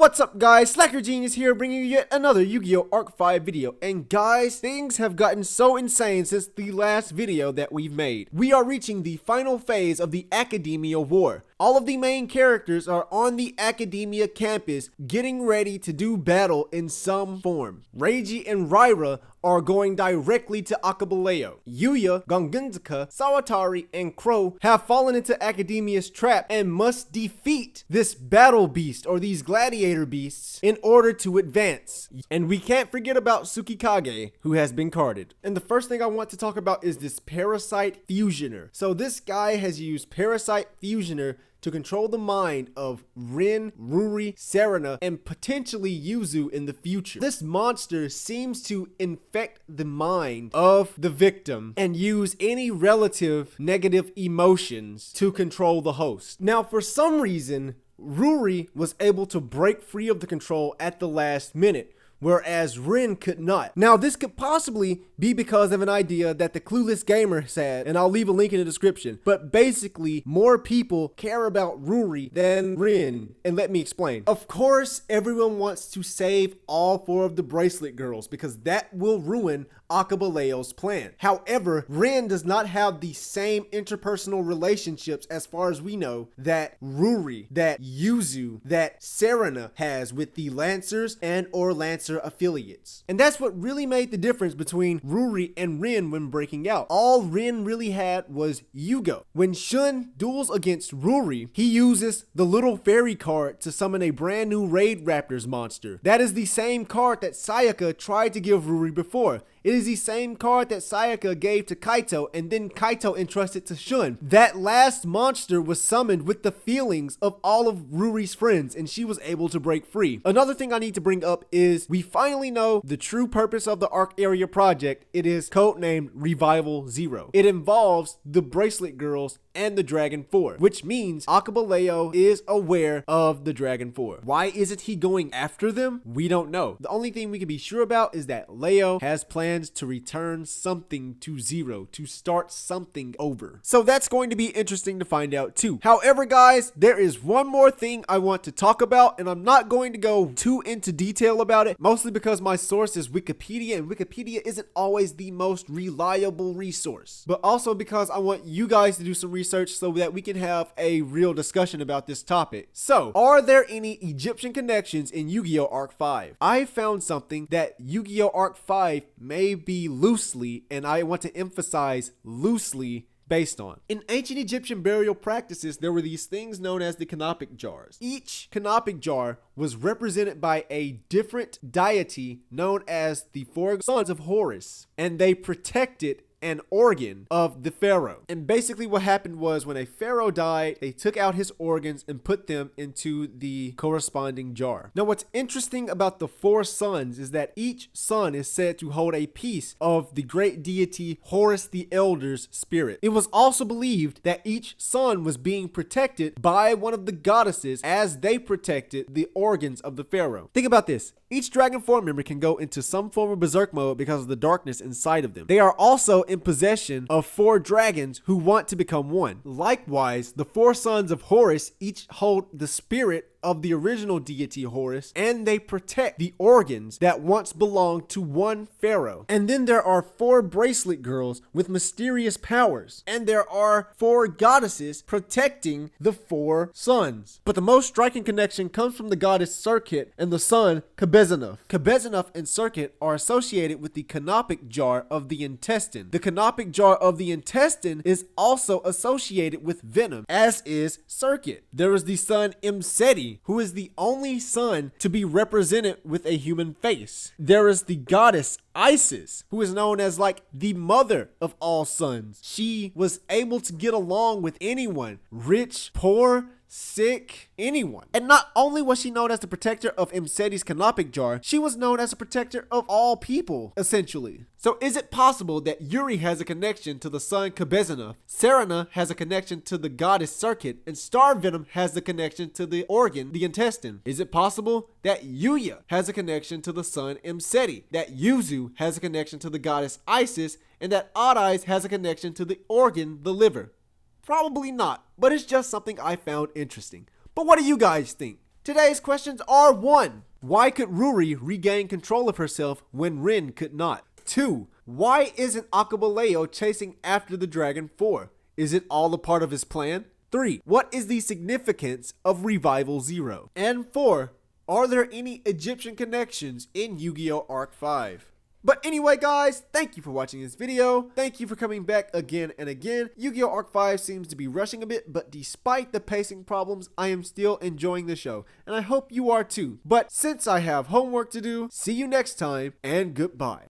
What's up guys, Slacker Genius here bringing you yet another Yu-Gi-Oh! Arc 5 video. And guys, things have gotten so insane since the last video that we've made. We are reaching the final phase of the Academia War. All of the main characters are on the Academia campus getting ready to do battle in some form. Reiji and Raira are going directly to Qebehsenuef. Yuya, Gongunzaka, Sawatari, and Crow have fallen into Academia's trap and must defeat this battle beast or these gladiator beasts in order to advance. And we can't forget about Tsukikage, who has been carded. And the first thing I want to talk about is this Parasite Fusioner. So this guy has used Parasite Fusioner to control the mind of Rin, Ruri, Serena, and potentially Yuzu in the future. This monster seems to infect the mind of the victim and use any relative negative emotions to control the host. Now, for some reason, Ruri was able to break free of the control at the last minute, whereas Rin could not. Now, this could possibly be because of an idea that the Clueless Gamers had, and I'll leave a link in the description. But basically, more people care about Ruri than Rin, and let me explain. Of course, everyone wants to save all 4 of the bracelet girls because that will ruin Qebehsenuef's plan. However, Rin does not have the same interpersonal relationships as far as we know that Ruri, that Yuzu, that Serena has with the Lancers and or Lancer affiliates. And that's what really made the difference between Ruri and Rin when breaking out. All Rin really had was Yugo. When Shun duels against Ruri, he uses the little fairy card to summon a brand new Raid Raptors monster. That is the same card that Sayaka tried to give Ruri before. It is the same card that Sayaka gave to Kaito and then Kaito entrusted to Shun. That last monster was summoned with the feelings of all of Ruri's friends and she was able to break free. Another thing I need to bring up is we finally know the true purpose of the Arc Area project. It is codenamed Revival Zero. It involves the Bracelet Girls and the Dragon 4, which means Qebehsenuef is aware of the Dragon 4. Why isn't he going after them? We don't know. The only thing we can be sure about is that Leo has plans to return something to Zero, to start something over. So that's going to be interesting to find out too. However, guys, there is one more thing I want to talk about, and I'm not going to go too into detail about it, mostly because my source is Wikipedia, and Wikipedia isn't always the most reliable resource, but also because I want you guys to do some research so that we can have a real discussion about this topic. So, are there any Egyptian connections in Yu-Gi-Oh! Arc 5? I found something that Yu-Gi-Oh! Arc 5 may be loosely, and I want to emphasize loosely, based on. In ancient Egyptian burial practices, there were these things known as the canopic jars. Each canopic jar was represented by a different deity known as the 4 sons of Horus, and they protected an organ of the pharaoh. And basically what happened was when a pharaoh died, they took out his organs and put them into the corresponding jar. Now, what's interesting about the 4 sons is that each son is said to hold a piece of the great deity Horus the Elder's spirit. It was also believed that each son was being protected by one of the goddesses as they protected the organs of the pharaoh. Think about this. Each Dragon 4 member can go into some form of berserk mode because of the darkness inside of them. They are also in possession of 4 dragons who want to become one. Likewise, the 4 sons of Horus each hold the spirit of the original deity Horus, and they protect the organs that once belonged to one pharaoh. And then there are 4 bracelet girls with mysterious powers, and there are 4 goddesses protecting the 4 sons. But the most striking connection comes from the goddess Serket and the son Qebehsenuef. Qebehsenuef and Serket are associated with the canopic jar of the intestine. The canopic jar of the intestine is also associated with venom, as is Serket. There is the son Imsety, who is the only son to be represented with a human face. There is the goddess Isis, who is known as like the mother of all sons. She was able to get along with anyone, rich, poor, sick, anyone. And not only was she known as the protector of Imsety's canopic jar, she was known as a protector of all people, essentially. So is it possible that Yuri has a connection to the son Qebehsenuef, Serena has a connection to the goddess Serket, and Star Venom has the connection to the organ, the intestine? Is it possible that Yuya has a connection to the son Imsety, that Yuzu has a connection to the goddess Isis, and that Odd Eyes has a connection to the organ, the liver? Probably not, but it's just something I found interesting. But what do you guys think? Today's questions are 1. Why could Ruri regain control of herself when Rin could not? 2. Why isn't Akabaleo chasing after the dragon 4? Is it all a part of his plan? 3. What is the significance of Revival 0? And 4. Are there any Egyptian connections in Yu-Gi-Oh! Arc 5? But anyway guys, thank you for watching this video. Thank you for coming back again and again. Yu-Gi-Oh! Arc 5 seems to be rushing a bit, but despite the pacing problems, I am still enjoying the show. And I hope you are too. But since I have homework to do, see you next time and goodbye.